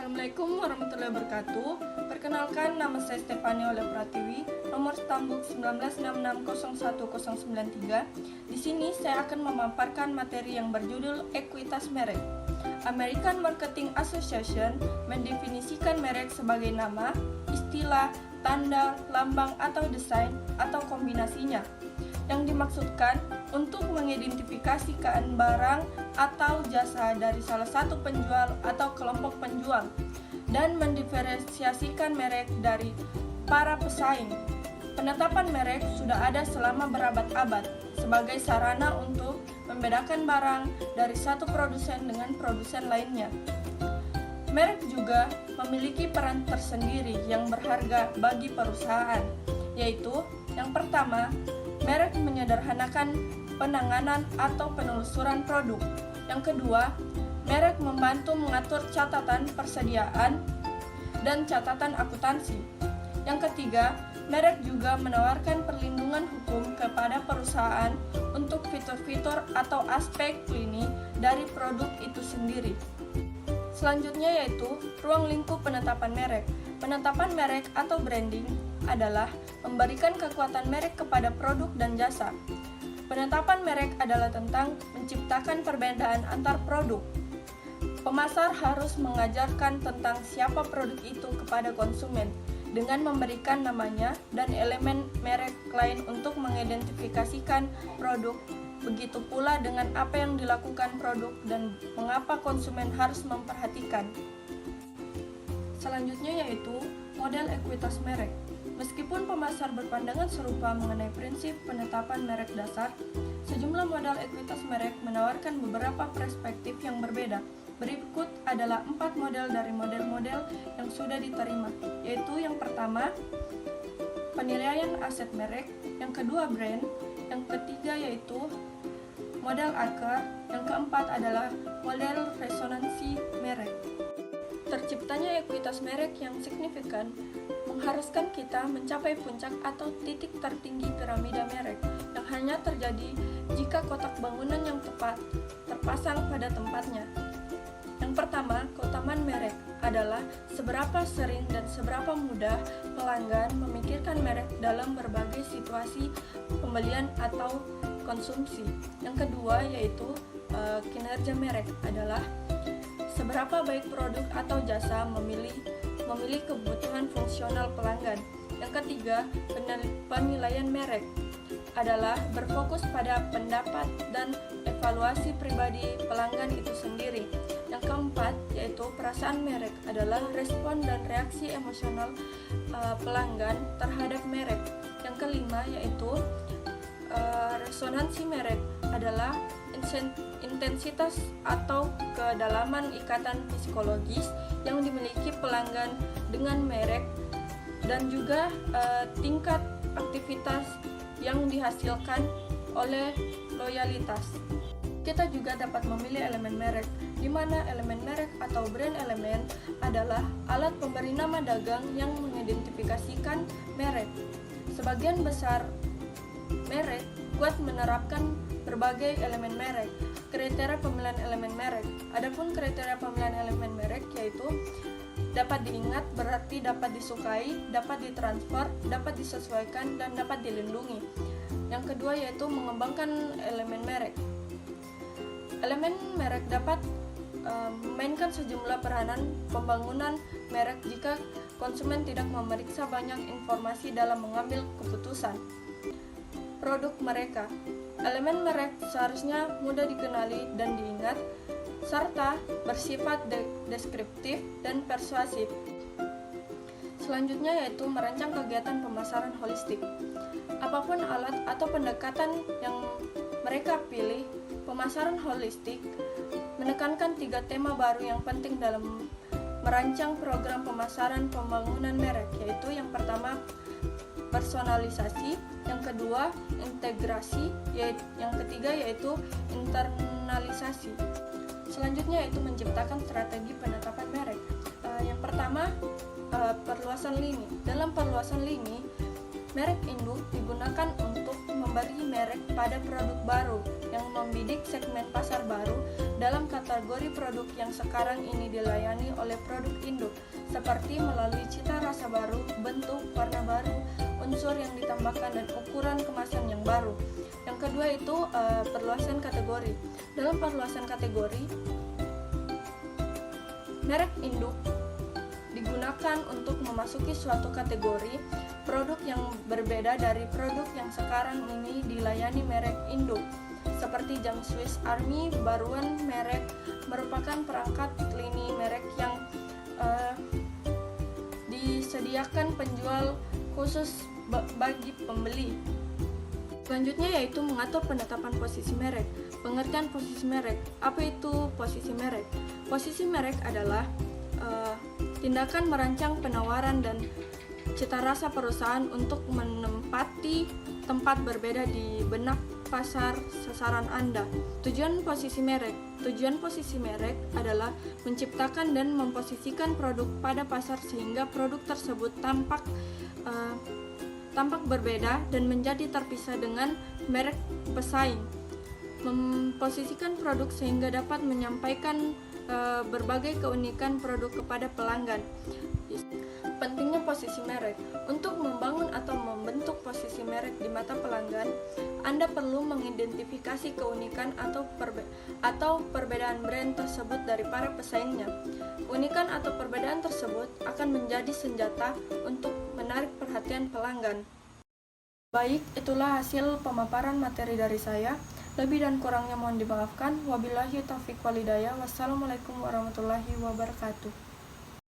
Assalamualaikum warahmatullahi wabarakatuh. Perkenalkan, nama saya Stefani Oleh Pratiwi, nomor stambuk 19660193. Di sini saya akan memaparkan materi yang berjudul ekuitas merek. American Marketing Association mendefinisikan merek sebagai nama, istilah, tanda, lambang atau desain atau kombinasinya yang dimaksudkan untuk mengidentifikasikan barang atau jasa dari salah satu penjual atau kelompok penjual dan mendiferensiasikan merek dari para pesaing. Penetapan merek sudah ada selama berabad-abad sebagai sarana untuk membedakan barang dari satu produsen dengan produsen lainnya. Merek juga memiliki peran tersendiri yang berharga bagi perusahaan, yaitu yang pertama, merek menyederhanakan penanganan atau penelusuran produk. Yang kedua, merek membantu mengatur catatan persediaan dan catatan akuntansi. Yang ketiga, merek juga menawarkan perlindungan hukum kepada perusahaan untuk fitur-fitur atau aspek klinis dari produk itu sendiri. Selanjutnya yaitu ruang lingkup penetapan merek. Penetapan merek atau branding adalah memberikan kekuatan merek kepada produk dan jasa. Penetapan merek adalah tentang menciptakan perbedaan antar produk. Pemasar harus mengajarkan tentang siapa produk itu kepada konsumen dengan memberikan namanya dan elemen merek lain untuk mengidentifikasikan produk. Begitu pula dengan apa yang dilakukan produk dan mengapa konsumen harus memperhatikan. Selanjutnya yaitu model ekuitas merek. Meskipun pemasar berpandangan serupa mengenai prinsip penetapan merek dasar, sejumlah model ekuitas merek menawarkan beberapa perspektif yang berbeda. Berikut adalah 4 model dari model-model yang sudah diterima, yaitu yang pertama, penilaian aset merek, yang kedua brand, yang ketiga yaitu model akar, yang keempat adalah model resonansi merek. Terciptanya ekuitas merek yang signifikan mengharuskan kita mencapai puncak atau titik tertinggi piramida merek yang hanya terjadi jika kotak bangunan yang tepat terpasang pada tempatnya. Yang pertama, keutamaan merek adalah seberapa sering dan seberapa mudah pelanggan memikirkan merek dalam berbagai situasi pembelian atau konsumsi. Yang kedua yaitu kinerja merek adalah seberapa baik produk atau jasa memilih kebutuhan fungsional pelanggan. Yang ketiga, penilaian merek adalah berfokus pada pendapat dan evaluasi pribadi pelanggan itu sendiri. Yang keempat, yaitu perasaan merek adalah respon dan reaksi emosional pelanggan terhadap merek. Yang kelima, yaitu resonansi merek adalah intensitas atau kedalaman ikatan psikologis yang dimiliki pelanggan dengan merek dan juga tingkat aktivitas yang dihasilkan oleh loyalitas. Kita juga dapat memilih elemen merek, di mana elemen merek atau brand elemen adalah alat pemberi nama dagang yang mengidentifikasikan merek. Sebagian besar merek kuat menerapkan berbagai elemen merek. Kriteria pemilihan elemen merek. Adapun kriteria pemilihan elemen merek yaitu dapat diingat berarti dapat disukai, dapat ditransfer, dapat disesuaikan, dan dapat dilindungi. Yang kedua yaitu mengembangkan elemen merek. Elemen merek dapat memainkan sejumlah peranan pembangunan merek jika konsumen tidak memeriksa banyak informasi dalam mengambil keputusan. Produk mereka. Elemen merek seharusnya mudah dikenali dan diingat, serta bersifat deskriptif dan persuasif. Selanjutnya yaitu merancang kegiatan pemasaran holistik. Apapun alat atau pendekatan yang mereka pilih, pemasaran holistik menekankan 3 tema baru yang penting dalam merancang program pemasaran pembangunan merek, yaitu yang pertama personalisasi, yang kedua integrasi, yang ketiga yaitu internalisasi. Selanjutnya yaitu menciptakan strategi penetapan merek. Yang pertama perluasan lini. Dalam perluasan lini, Merek induk digunakan untuk memberi merek pada produk baru yang membidik segmen pasar baru dalam kategori produk yang sekarang ini dilayani oleh produk induk, seperti melalui cita rasa baru, bentuk, warna baru, unsur yang ditambahkan, dan ukuran kemasan yang baru. Yang kedua itu perluasan kategori. Dalam perluasan kategori, merek induk digunakan untuk memasuki suatu kategori produk yang berbeda dari produk yang sekarang ini dilayani merek induk, seperti jam Swiss Army baruan merek merupakan perangkat lini merek yang disediakan penjual khusus bagi pembeli. Selanjutnya yaitu mengatur penetapan posisi merek. Pengertian posisi merek. Apa itu posisi merek? Posisi merek adalah tindakan merancang penawaran dan cita rasa perusahaan untuk menempati tempat berbeda di benak pasar sasaran Anda. Tujuan posisi merek. Tujuan posisi merek adalah menciptakan dan memposisikan produk pada pasar sehingga produk tersebut tampak berbeda dan menjadi terpisah dengan merek pesaing. Memposisikan produk sehingga dapat menyampaikan berbagai keunikan produk kepada pelanggan. Pentingnya posisi merek. Untuk membangun atau membentuk posisi merek di mata pelanggan, Anda perlu mengidentifikasi keunikan atau perbedaan brand tersebut dari para pesaingnya. Keunikan atau perbedaan tersebut akan menjadi senjata untuk menarik perhatian pelanggan. Baik, itulah hasil pemaparan materi dari saya. Lebih dan kurangnya mohon dimaafkan. Wabillahi taufiq walhidayah. Wassalamualaikum warahmatullahi wabarakatuh.